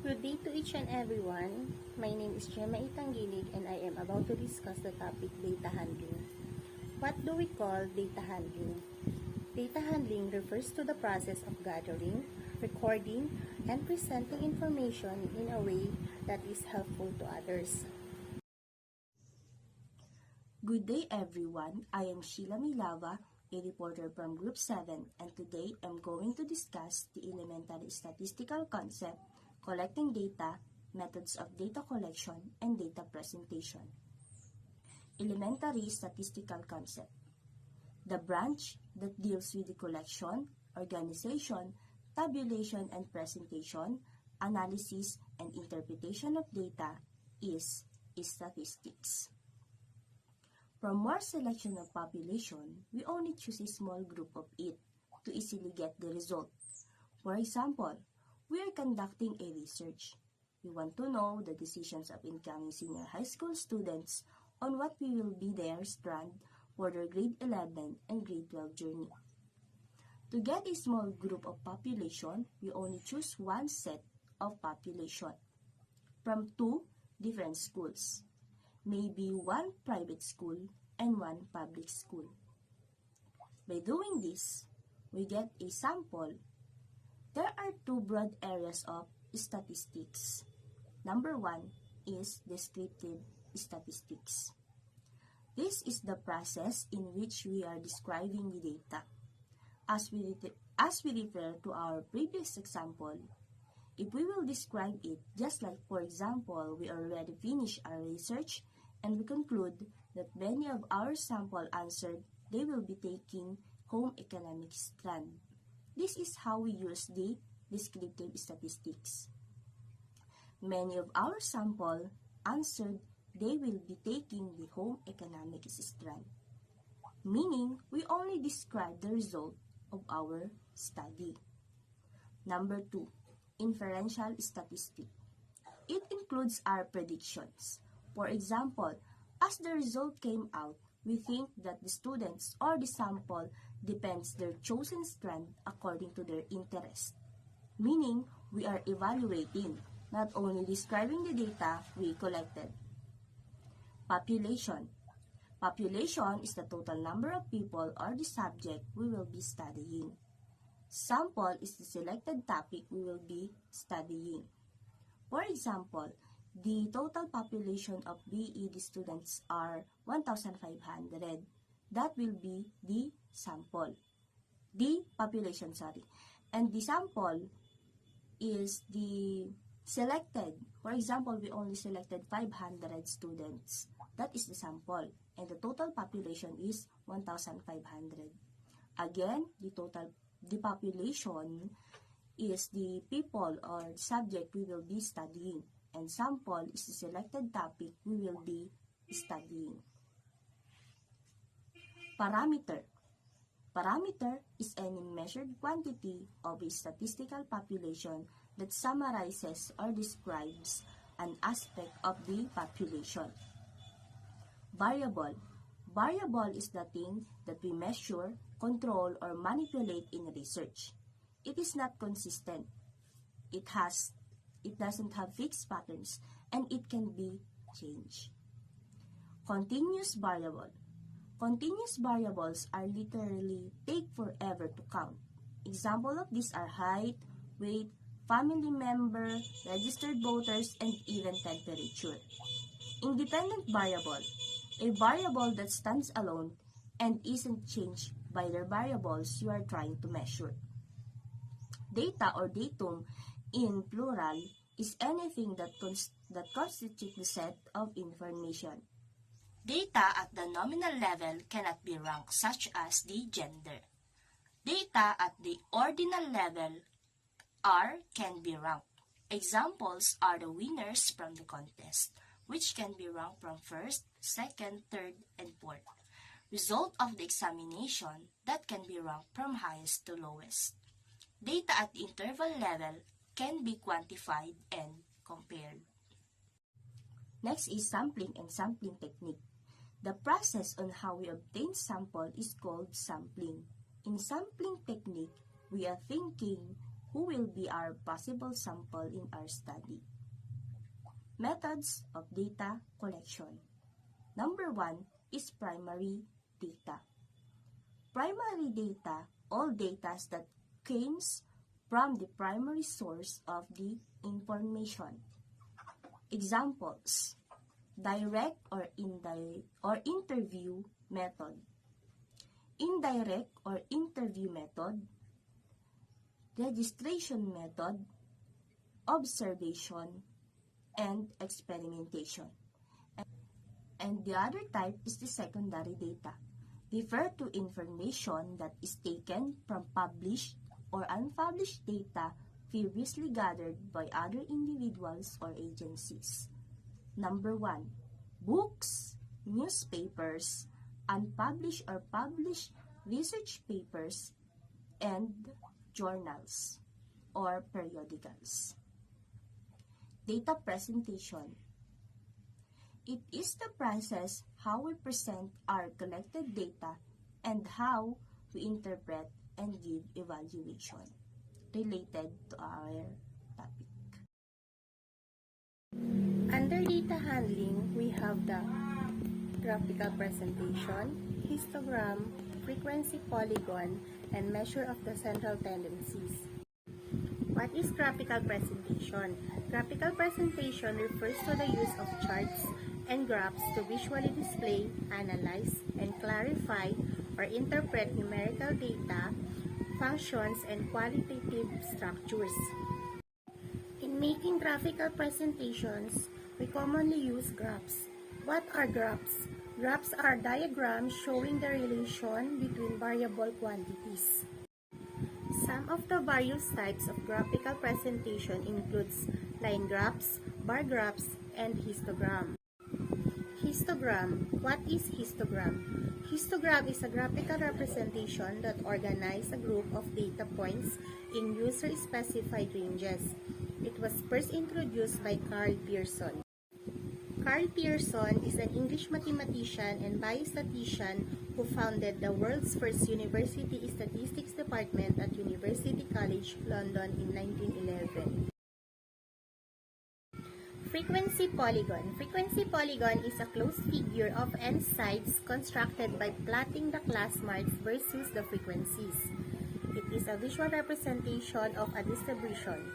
Good day to each and everyone. My name is Gemma A and I am about to discuss the topic data handling. What do we call data handling? Data handling refers to the process of gathering, recording, and presenting information in a way that is helpful to others. Good day everyone, I am Shiela Mae, a reporter from Group 7, and today I'm going to discuss the elementary statistical concept, collecting data, methods of data collection, and data presentation. Elementary statistical concept. The branch that deals with the collection, organization, tabulation and presentation, analysis, and interpretation of data is statistics. From more selection of population, we only choose a small group of it to easily get the result. For example, we are conducting a research. We want to know the decisions of incoming senior high school students on what will be their strand for their grade 11 and grade 12 journey. To get a small group of population, we only choose one set of population from two different schools, maybe one private school and one public school. By doing this, we get a sample. There are two broad areas of statistics. Number one is descriptive statistics. This is the process in which we are describing the data. As we refer to our previous example, if we will describe it just like, for example, we already finished our research and we conclude that many of our sample answered they will be taking home economics strand. This is how we use the descriptive statistics. Many of our sample answered they will be taking the home economics strand, meaning we only describe the result of our study. Number 2, inferential statistics. It includes our predictions. For example, as the result came out, we think that the students or the sample depends their chosen strand according to their interest, meaning we are evaluating, not only describing the data we collected. Population. Population is the total number of people or the subject we will be studying. Sample is the selected topic we will be studying. For example, the total population of BEd students are 1,500. That will be the sample. The population, And the sample is the selected. For example, we only selected 500 students. That is the sample. And the total population is 1,500. Again, the population is the people or subject we will be studying. And sample is the selected topic we will be studying. Parameter. Parameter is any measured quantity of a statistical population that summarizes or describes an aspect of the population. Variable. Variable is the thing that we measure, control, or manipulate in research. It is not consistent. It doesn't have fixed patterns, and it can be changed. Continuous variable. Continuous variables are literally take forever to count. Example of these are height, weight, family member, registered voters, and even temperature. Independent variable. A variable that stands alone and isn't changed by the variables you are trying to measure. Data or datum in plural is anything that constitutes the set of information. Data at the nominal level cannot be ranked, such as the gender. Data at the ordinal level can be ranked. Examples are the winners from the contest, which can be ranked from first, second, third, and fourth. Result of the examination that can be ranked from highest to lowest. Data at the interval level can be quantified and compared. Next is sampling and sampling technique. The process on how we obtain sample is called sampling. In sampling technique, we are thinking who will be our possible sample in our study. Methods of data collection. Number 1 is primary data. Primary data, all data that comes from the primary source of the information. Examples: direct or indirect or interview method. Indirect or interview method, registration method, observation, and experimentation. And the other type is the secondary data. Refer to information that is taken from published or unpublished data previously gathered by other individuals or agencies. Number 1, books, newspapers, unpublished or published research papers, and journals or periodicals. Data presentation. It is the process how we present our collected data and how we interpret and give evaluation related to our topic. Under data handling, we have the graphical presentation, histogram, frequency polygon, and measure of the central tendencies. What is graphical presentation? Graphical presentation refers to the use of charts and graphs to visually display, analyze, and clarify or interpret numerical data, functions, and qualitative structures. In making graphical presentations, we commonly use graphs. What are graphs? Graphs are diagrams showing the relation between variable quantities. Some of the various types of graphical presentation includes line graphs, bar graphs, and histogram. Histogram. What is histogram? Histogram is a graphical representation that organizes a group of data points in user-specified ranges. It was first introduced by Carl Pearson. Carl Pearson is an English mathematician and biostatistician who founded the world's first university statistics department at University College London in 1911. Frequency polygon. Frequency polygon is a closed figure of n sides constructed by plotting the class marks versus the frequencies. It is a visual representation of a distribution.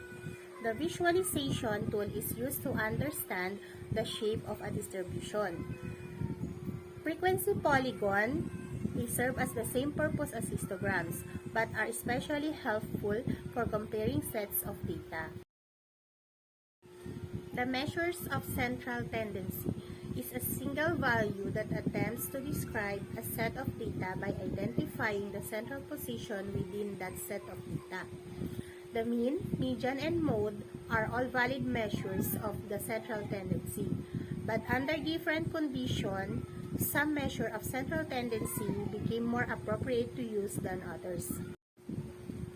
The visualization tool is used to understand the shape of a distribution. Frequency polygon, they serve as the same purpose as histograms, but are especially helpful for comparing sets of data. The measures of central tendency is a single value that attempts to describe a set of data by identifying the central position within that set of data. The mean, median, and mode are all valid measures of the central tendency, but under different conditions, some measure of central tendency became more appropriate to use than others.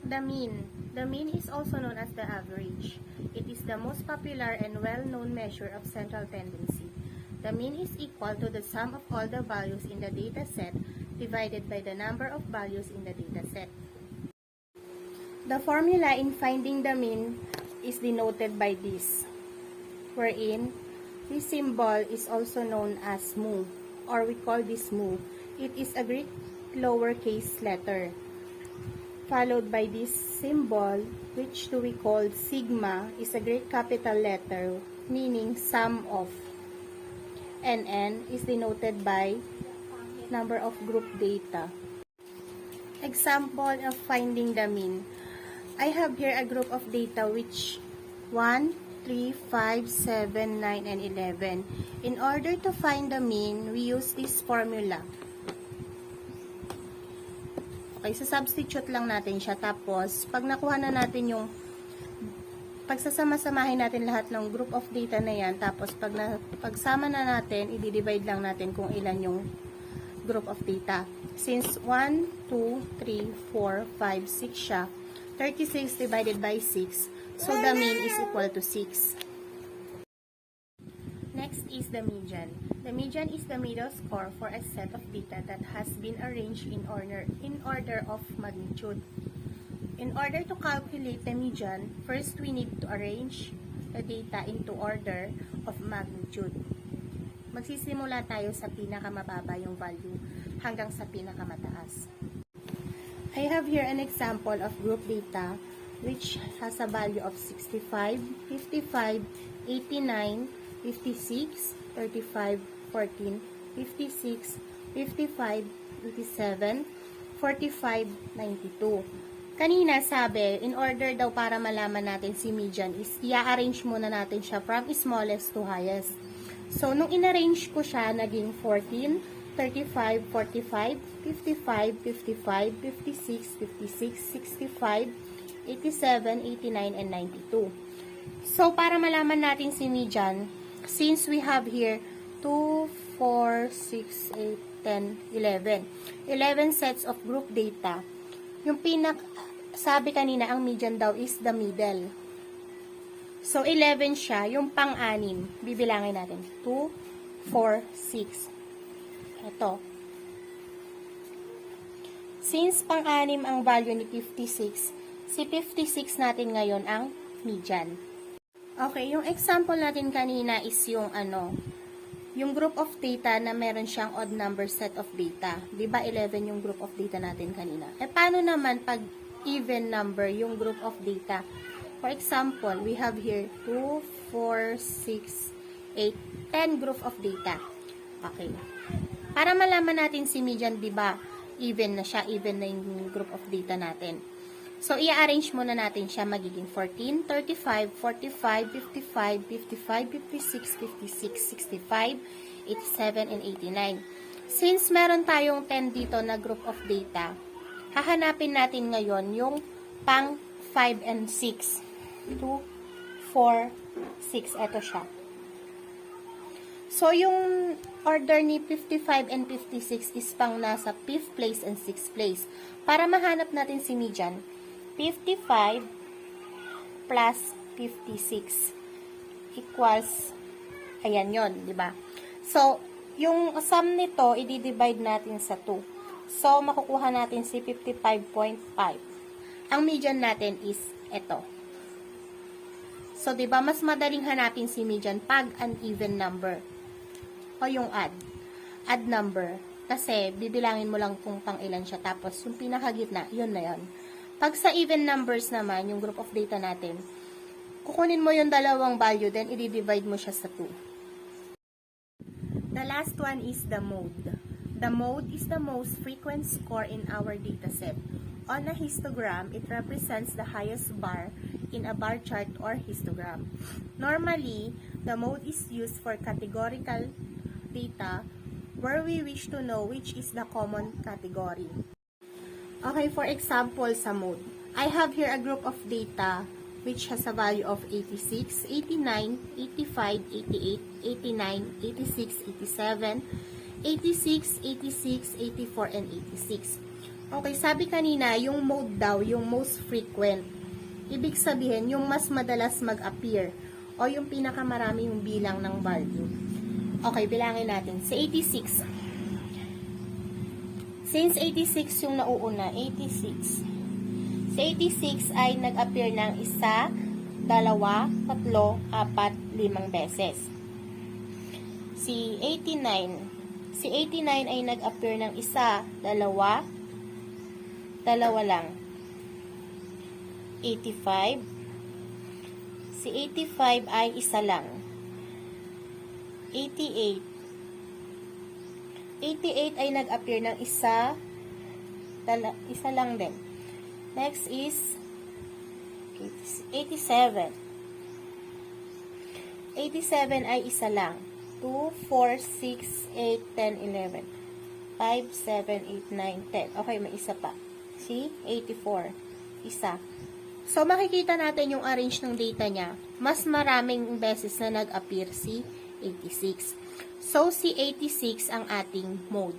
The mean. The mean is also known as the average. It is the most popular and well-known measure of central tendency. The mean is equal to the sum of all the values in the data set divided by the number of values in the data set. The formula in finding the mean is denoted by this, wherein this symbol is also known as mu, or we call this mu. It is a Greek lowercase letter, followed by this symbol, which we call sigma, is a Greek capital letter, meaning sum of. And n is denoted by number of group data. Example of finding the mean. I have here a group of data which 1, 3, 5, 7, 9, and 11. In order to find the mean, we use this formula. Okay, so substitute lang natin siya. Tapos, pag nakuha na natin yung, pagsasama-samahin natin lahat ng group of data na yan. Tapos, pagsama na natin, i-divide lang natin kung ilan yung group of data. Since 1, 2, 3, 4, 5, 6 siya, 36 divided by 6. So, the mean is equal to 6. Next is the median. The median is the middle score for a set of data that has been arranged in order of magnitude. In order to calculate the median, first we need to arrange the data into order of magnitude. Magsisimula tayo sa pinakamababa yung value hanggang sa pinakamataas. I have here an example of group data which has a value of 65, 55, 89, 56, 35, 14, 56, 55, 87, 45, 92. Kanina sabi, in order daw para malaman natin si median is i-arrange muna natin siya from smallest to highest. So, nung in-arrange ko siya, naging 14, 35, 45, 55, 55, 56, 56, 65, 87, 89, and 92. So, para malaman natin si median, since we have here 2, 4, 6, 8, 10, 11. 11 sets of group data. Yung sabi kanina, ang median daw is the middle. So, 11 siya. Yung pang-anim, bibilangin natin. 2, 4, 6. Ito. Since pang-anim ang value ni 56, si 56 natin ngayon ang median. Okay, yung example natin kanina is yung yung group of data na meron siyang odd number set of data. Diba 11 yung group of data natin kanina? Paano naman pag even number yung group of data? For example, we have here 2, 4, 6, 8, 10 group of data. Okay. Para malaman natin si median, diba, even na siya, even na yung group of data natin. So, i-arrange muna natin siya magiging 14, 35, 45, 55, 55, 56, 56, 65, 87, and 89. Since meron tayong 10 dito na group of data, hahanapin natin ngayon yung pang 5 and 6. 2, 4, 6. Ito siya. So, yung order ni 55 and 56 is pang nasa 5th place and 6th place. Para mahanap natin si median, 55 plus 56 equals, ayan yon, di ba? So, yung sum nito, i-divide natin sa 2. So, makukuha natin si 55.5. Ang median natin is ito. So, di ba, mas madaling hanapin si median pag uneven number. O yung add number. Kasi, bibilangin mo lang kung pang ilan siya. Tapos, yung pinakagitna, yun na yun. Pag sa even numbers naman, yung group of data natin, kukunin mo yung dalawang value, then i-divide mo siya sa 2. The last one is the mode. The mode is the most frequent score in our dataset. On a histogram, it represents the highest bar in a bar chart or histogram. Normally, the mode is used for categorical data where we wish to know which is the common category. Okay, for example, sa mode, I have here a group of data which has a value of 86, 89, 85, 88, 89, 86, 87, 86, 86, 84, and 86. Okay, sabi kanina, yung mode daw, yung most frequent. Ibig sabihin, yung mas madalas mag-appear o yung pinakamarami yung bilang ng value. Okay, bilangin natin. Sa 86. Since 86 yung nauuna, 86. Sa 86 ay nag-appear ng 1, 2, 3, 4, 5 beses. Si 89 ay nag-appear ng 1, 2, 2 lang. 85. Si 85 ay 1 lang. 88. 88 ay nag-appear ng 1 lang din. Next is 87. 87 ay 1 lang. 2, 4, 6, 8, 10, 11. 5, 7, 8, 9, 10. Okay, may isa pa. See? 84. Isa. So, makikita natin yung arrange ng data niya. Mas maraming beses na nag-appear si 86. So, si 86 ang ating mode.